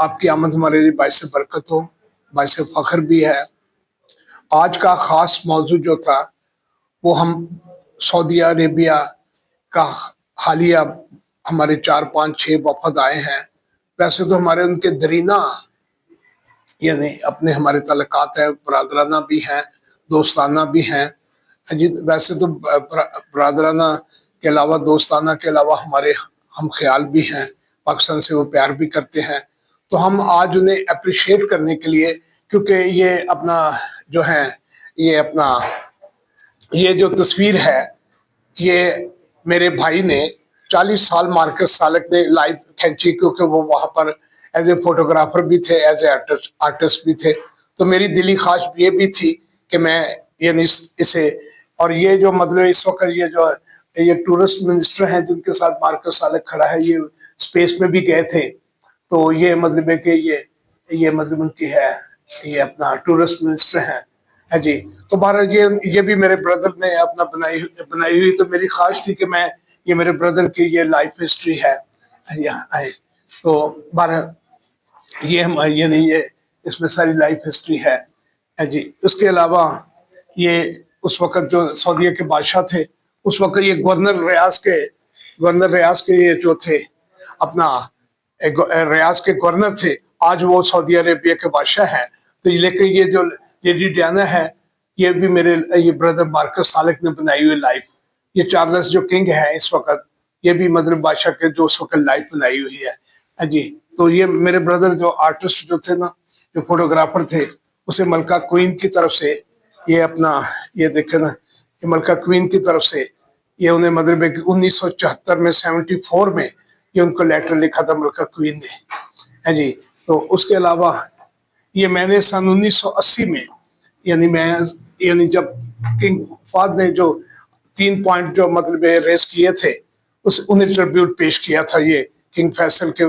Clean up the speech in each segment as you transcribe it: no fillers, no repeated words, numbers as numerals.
آپ کی آمد ہمارے لیے باعث برکت ہو، باعث فخر بھی ہے۔ آج کا خاص موضوع جو تھا وہ ہم سعودی عربیہ کا حالیہ ہمارے 4 5 6 وفد آئے ہیں۔ ویسے تو ہمارے ان کے درینہ یعنی اپنے ہمارے تعلقات ہیں، برادرانہ بھی ہیں، دوستانہ بھی ہیں۔ ویسے تو برادرانہ کے علاوہ، دوستانہ کے علاوہ ہمارے ہم خیال بھی ہیں، پاکستان سے وہ پیار بھی کرتے ہیں۔ تو ہم آج انہیں اپریشیٹ کرنے کے لیے، کیونکہ یہ اپنا جو ہے یہ جو تصویر ہے، یہ میرے بھائی نے 40 سال مارکس سالک نے لائیو کھینچی، کیونکہ وہ وہاں پر ایز اے فوٹوگرافر بھی تھے، ایز اے آرٹسٹ بھی تھے۔ تو میری دلی خواہش یہ بھی تھی کہ میں یعنی اسے، اور یہ جو مطلب اس وقت یہ ٹورسٹ منسٹر ہیں جن کے ساتھ مارکس سالک کھڑا ہے، یہ اسپیس میں بھی گئے تھے۔ تو یہ مطلب ہے کہ یہ مطلب ان کی ہے، یہ اپنا ٹورسٹ منسٹر ہیں جی۔ تو بہرحال یہ بھی میرے بردر نے اپنا بنائی ہوئی، تو میری خواہش تھی کہ میں یہ میرے بردر کی یہ لائف ہسٹری ہے یہاں آئے۔ تو بہرحال یعنی یہ اس میں ساری لائف ہسٹری ہے جی۔ اس کے علاوہ یہ اس وقت جو سعودیہ کے بادشاہ تھے، اس وقت یہ گورنر ریاض کے یہ جو تھے اپنا ریاض کے گورنر تھے، آج وہ سعودی عربیہ کے بادشاہ ہیں۔ تو لیکن یہ جو لیڈی ڈیانا ہے، یہ بھی میرے یہ بردر مارکس سالک نے بنائی ہوئی لائف۔ یہ چارلس جو کنگ ہے اس وقت، یہ بھی مطلب بادشاہ کے جو اس وقت لائف بنائی ہوئی ہے جی۔ تو یہ میرے بردر جو آرٹسٹ جو تھے نا، جو فوٹوگرافر تھے، اسے ملکہ کوئین کی طرف سے یہ دیکھیں نا، یہ ملکہ کوئین کی طرف سے یہ انہیں مطلب 1974 میں 74 میں یہ ان کو لیٹر لکھا تھا ملکہ کوئین نے جی۔ تو اس کے علاوہ یہ میں نے سن 1980 میں یعنی جب کنگ فہد نے جو 3 پوائنٹ جو مطلب ریس کیے تھے، انہیں ٹریبیوٹ پیش کیا تھا یہ کنگ فیصل کے۔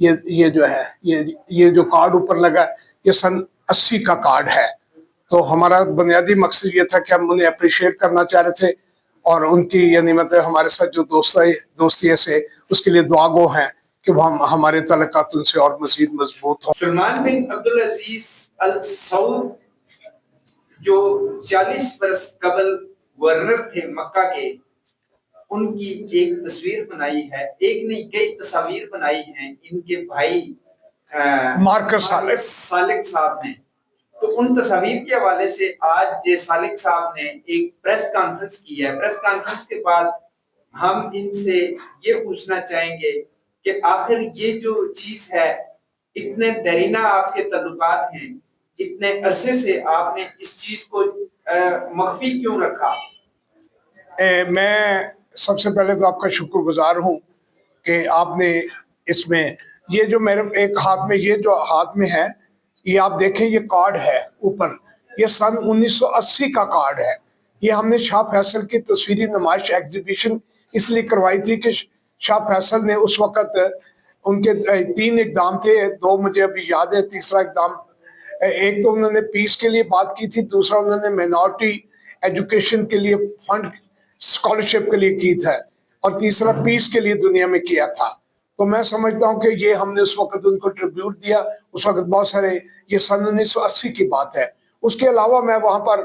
یہ جو ہے یہ جو کارڈ اوپر لگا، یہ سن 80 کا کارڈ ہے۔ تو ہمارا بنیادی مقصد یہ تھا کہ ہم انہیں اپریشیٹ کرنا چاہ رہے تھے، اور ان کی یعنی مطلب ہمارے ساتھ جو دوستی سے اس کے لیے دعا گو ہیں کہ وہ ہمارے تعلقات ان سے اور مزید مضبوط ہوں۔ سلمان بن عبدالعزیز ال سعود جو 40 برس قبل گورنر تھے مکہ کے، ان کی ایک تصویر بنائی ہے، ایک نہیں کئی تصاویر بنائی ہیں ان کے بھائی مارکس سالک صاحب نے۔ تو ان تصاویر کے حوالے سے آج جے سالک صاحب نے ایک پریس کانفرنس کی ہے۔ پریس کانفرنس کے بعد ہم ان سے یہ پوچھنا چاہیں گے کہ آخر یہ جو چیز ہے، اتنے دیرینہ آپ کے تعلقات ہیں، اتنے عرصے سے آپ نے اس چیز کو مخفی کیوں رکھا؟ میں سب سے پہلے تو آپ کا شکر گزار ہوں کہ آپ نے اس میں یہ جو میرے ایک ہاتھ میں یہ جو ہاتھ میں ہے، یہ آپ دیکھیں، یہ کارڈ ہے اوپر، یہ سن 1980 کا کارڈ ہے۔ یہ ہم نے شاہ فیصل کی تصویری نمائش ایگزیبیشن اس لیے کروائی تھی کہ شاہ فیصل نے اس وقت ان کے 3 اقدام تھے، 2 مجھے ابھی یاد ہے، تیسرا اقدام ایک تو انہوں نے پیس کے لیے بات کی تھی، دوسرا انہوں نے مائنورٹی ایجوکیشن کے لیے فنڈ اسکالرشپ کے لیے کی تھا، اور تیسرا پیس کے لیے دنیا میں کیا تھا۔ تو میں سمجھتا ہوں کہ یہ ہم نے اس وقت ان کو ٹریبیوٹ دیا۔ اس وقت بہت سارے، یہ سن 1980 کی بات ہے۔ اس کے علاوہ میں وہاں پر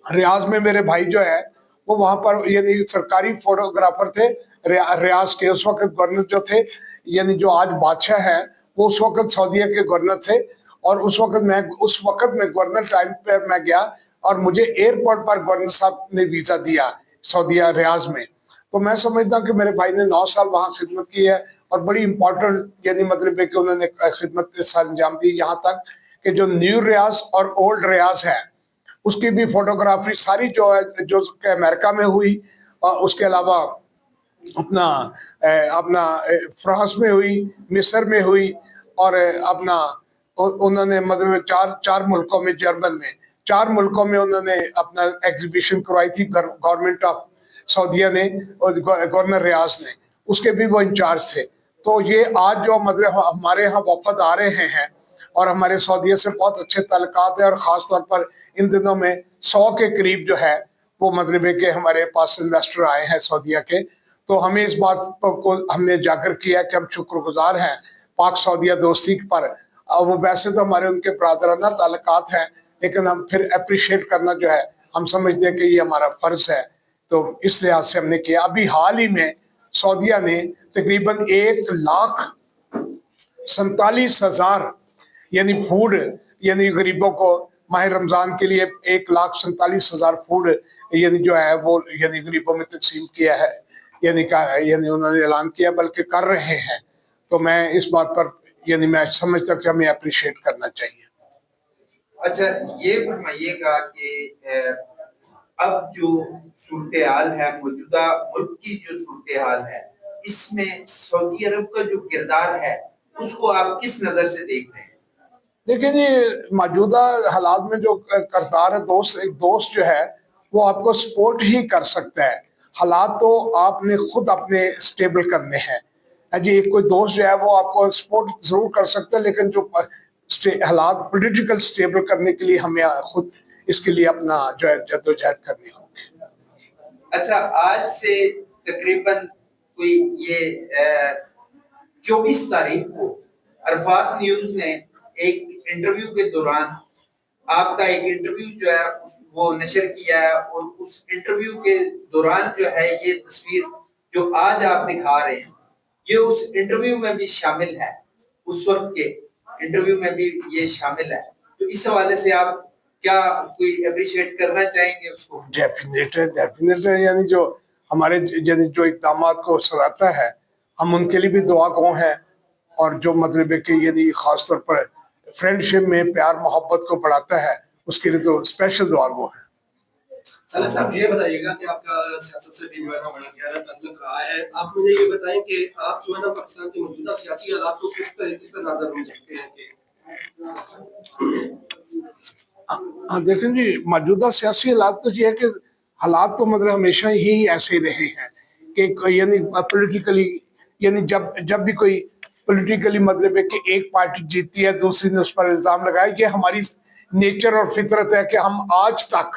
ریاض میں میرے بھائی جو ہے وہ وہاں پر یعنی سرکاری فوٹوگرافر تھے ریاض کے۔ اس وقت گورنر جو تھے یعنی جو آج بادشاہ ہیں، وہ اس وقت سعودیہ کے گورنر تھے، اور اس وقت میں گورنر ٹائم پر میں گیا، اور مجھے ایئرپورٹ پر گورنر صاحب نے ویزا دیا سعودیہ ریاض میں۔ تو میں سمجھتا ہوں کہ میرے بھائی نے 9 سال وہاں خدمت کی ہے، اور بڑی امپورٹنٹ یعنی مطلب ہے کہ انہوں نے خدمت سر انجام دی، یہاں تک کہ جو نیو ریاض اور اولڈ ریاض ہے اس کی بھی فوٹوگرافی ساری جو ہے جو کہ امریکہ میں ہوئی، اور اس کے علاوہ اپنا فرانس میں ہوئی، مصر میں ہوئی، اور اپنا انہوں نے مطلب 4 ملکوں میں، جرمن میں 4 ملکوں میں انہوں نے اپنا ایگزیبیشن کروائی تھی گورنمنٹ آف سعودیہ نے، اور گورنر ریاض نے، اس کے بھی وہ انچارج تھے۔ تو یہ آج جو مطلب ہمارے ہاں وفد آ رہے ہیں، اور ہمارے سعودیہ سے بہت اچھے تعلقات ہیں، اور خاص طور پر ان دنوں میں 100 کے قریب جو ہے وہ مطلب ہے کہ ہمارے پاس انویسٹر آئے ہیں سعودیہ کے۔ تو ہمیں اس بات کو ہم نے اجاگر کیا کہ ہم شکر گزار ہیں पाक सऊदीया दोस्ती पर, वो वैसे तो हमारे उनके ब्रादराना ताल्लुकात हैं, लेकिन हम फिर अप्रिशिएट करना जो है हम समझते हैं कि ये हमारा फर्ज है, तो इस लिहाज से हमने किया। अभी हाल ही में सऊदीया ने तकरीबन 1,47,000 यानी फूड, यानी गरीबों को माह रमज़ान के लिए 1,47,000 फूड यानी जो है वो यानी गरीबों में तकसीम किया है, यानी उन्होंने ऐलान किया, बल्कि कर रहे हैं। तो मैं इस बात पर यानी मैं समझता हूँ कि हमें अप्रिशिएट करना चाहिए। अच्छा, ये फरमाइएगा कि अब जो सूरत हाल है, मौजूदा मुल्क की जो सूरत हाल है, इसमें सऊदी अरब का जो किरदार है उसको आप किस नजर से देख रहे हैं? देखिए जी, मौजूदा हालात में जो करतार है, एक दोस्त जो है वो आपको सपोर्ट ही कर सकता है। हालात तो आपने खुद अपने स्टेबल करने हैं जी। एक कोई दोस्त जो है वो आपको सपोर्ट जरूर कर सकता है, लेकिन जो हालात पॉलिटिकल स्टेबल करने के लिए हमें खुद इसके लिए अपना जो है जद्दोजहद करनी होगी। अच्छा, आज से तकरीबन कोई ये 24 तारीख को अरफात न्यूज ने एक इंटरव्यू के दौरान आपका एक इंटरव्यू जो है वो नशर किया है, और उस इंटरव्यू के दौरान जो है ये तस्वीर जो आज आप दिखा रहे हैं ये उस इंटरव्यू में भी शामिल है, उस वक्त के इंटरव्यू में भी ये शामिल है। तो इस हवाले से आप क्या कोई अप्रिशिएट करना चाहेंगे उसको? डेफिनेट है, यानी जो हमारे यानी जो इक़दामात को सराहता है, हम उनके लिए भी दुआ गो हैं, और जो मतलब है कि यानी खास तौर पर फ्रेंडशिप में प्यार मोहब्बत को बढ़ाता है, उसके लिए तो स्पेशल दुआ गो है। साले साहब, ये बताइएगा कि आपका सियासत से भी जो है ना बड़ा गहरा ताल्लुक रहा है। आप मुझे ये बताएं कि आप जो है ना पाकिस्तान के मौजूदा सियासी हालात को किस तरह नजर में देखते हैं कि देखें जी, मौजूदा सियासी हालात तो ये है कि हालात तो मतलब हमेशा ही ऐसे रहे हैं कि यानी पॉलिटिकली, यानी जब भी कोई पॉलिटिकली मतलब है कि एक पार्टी जीतती है, दूसरी ने उस पर इल्जाम लगाया। ये हमारी नेचर और फितरत है कि हम आज तक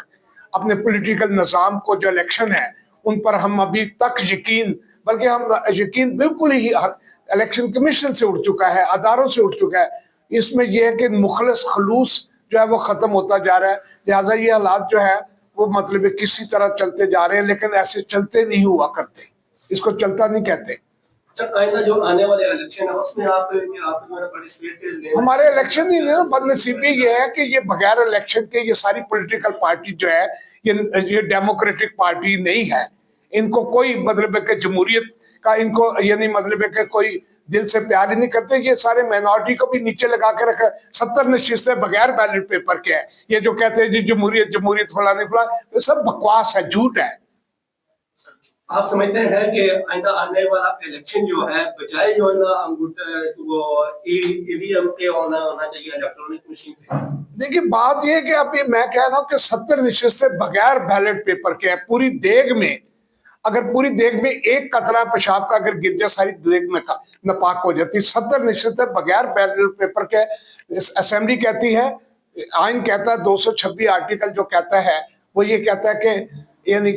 अपने पॉलिटिकल निज़ाम को, जो इलेक्शन है उन पर हम अभी तक यकीन, बल्कि हम यकीन बिल्कुल ही इलेक्शन कमीशन से उठ चुका है, अदारों से उठ चुका है। इसमें यह है कि मुखलस खलूस जो है वो खत्म होता जा रहा है। लिहाजा ये हालात जो है वो मतलब है किसी तरह चलते जा रहे हैं, लेकिन ऐसे चलते नहीं हुआ करते, इसको चलता नहीं कहते। आइंदा जो आने वाले इलेक्शन है उसमें आप पार्टिसिपेट हमारे इलेक्शन ही नहीं, बदनसीबी ये है कि ये बगैर इलेक्शन के ये सारी पॉलिटिकल पार्टी जो है ये डेमोक्रेटिक पार्टी नहीं है। इनको कोई मतलब है कि जमहूरियत का इनको यानी मतलब है कि कोई दिल से प्यार ही नहीं करते। ये सारे माइनॉरिटी को भी नीचे लगा के रखा। 70 नशिस्तें बगैर बैलेट पेपर के है। ये जो कहते हैं जी जमहूरियत जमहूरियत फलाने फलाने, तो सब बकवास है, झूठ है। आप समझते हैं कि आइंदा आने वाला इलेक्शन जो है बजाय जो है ना अंगूठा तो वो ईवीएम पे होना चाहिए, इलेक्ट्रॉनिक मशीन पे? देखिए बात ये है कि अब ये मैं कह रहा हूँ कि 70 नशिस्तें बगैर बैलेट पेपर के है। पूरी देग में, अगर पूरी देग में एक कतरा पेशाब का अगर गिर जाए, सारी देग में नापाक हो जाती। 70 नशिस्तें बगैर बैलेट पेपर के। असेंबली कहती है, आइन कहता है, 226 आर्टिकल जो कहता है वो ये कहता है कि यानी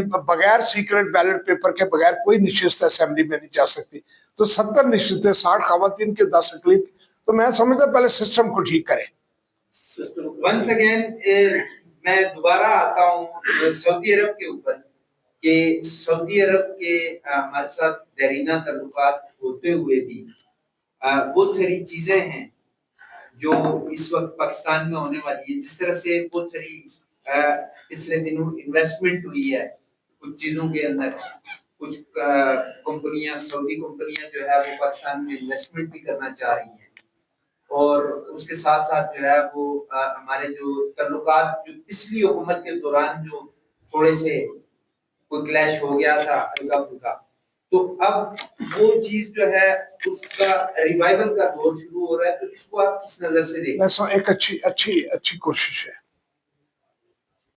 बगैर सीक्रेट बैलेट पेपर के बगैर कोई नशिस्त असेंबली में नहीं जा सकती। तो 70 नशिस्तें, 60 खवातीन की 10 अकलीत, तो मैं समझता पहले सिस्टम को ठीक करें। वंस अगेन मैं दोबारा आता हूँ सऊदी अरब के ऊपर कि सऊदी अरब के हमारे साथ देरीना तल्लुकात होते हुए भी बहुत सारी चीजें हैं जो इस वक्त पाकिस्तान में होने वाली है। जिस तरह से बहुत सारी पिछले दिनों इन्वेस्टमेंट हुई है कुछ चीजों के अंदर, कुछ कंपनियां, सऊदी कंपनियां जो है वो पाकिस्तान में इन्वेस्टमेंट भी करना चाह रही हैं, और उसके साथ साथ जो है वो हमारे जो तल्लुकात जो पिछली हुकूमत के दौरान जो थोड़े से कोई क्लैश हो गया था हल्का फुल्का, तो अब वो चीज जो है उसका रिवाइवल का दौर शुरू हो रहा है। तो इसको आप किस नजर से देखते हैं? एक अच्छी कोशिश है।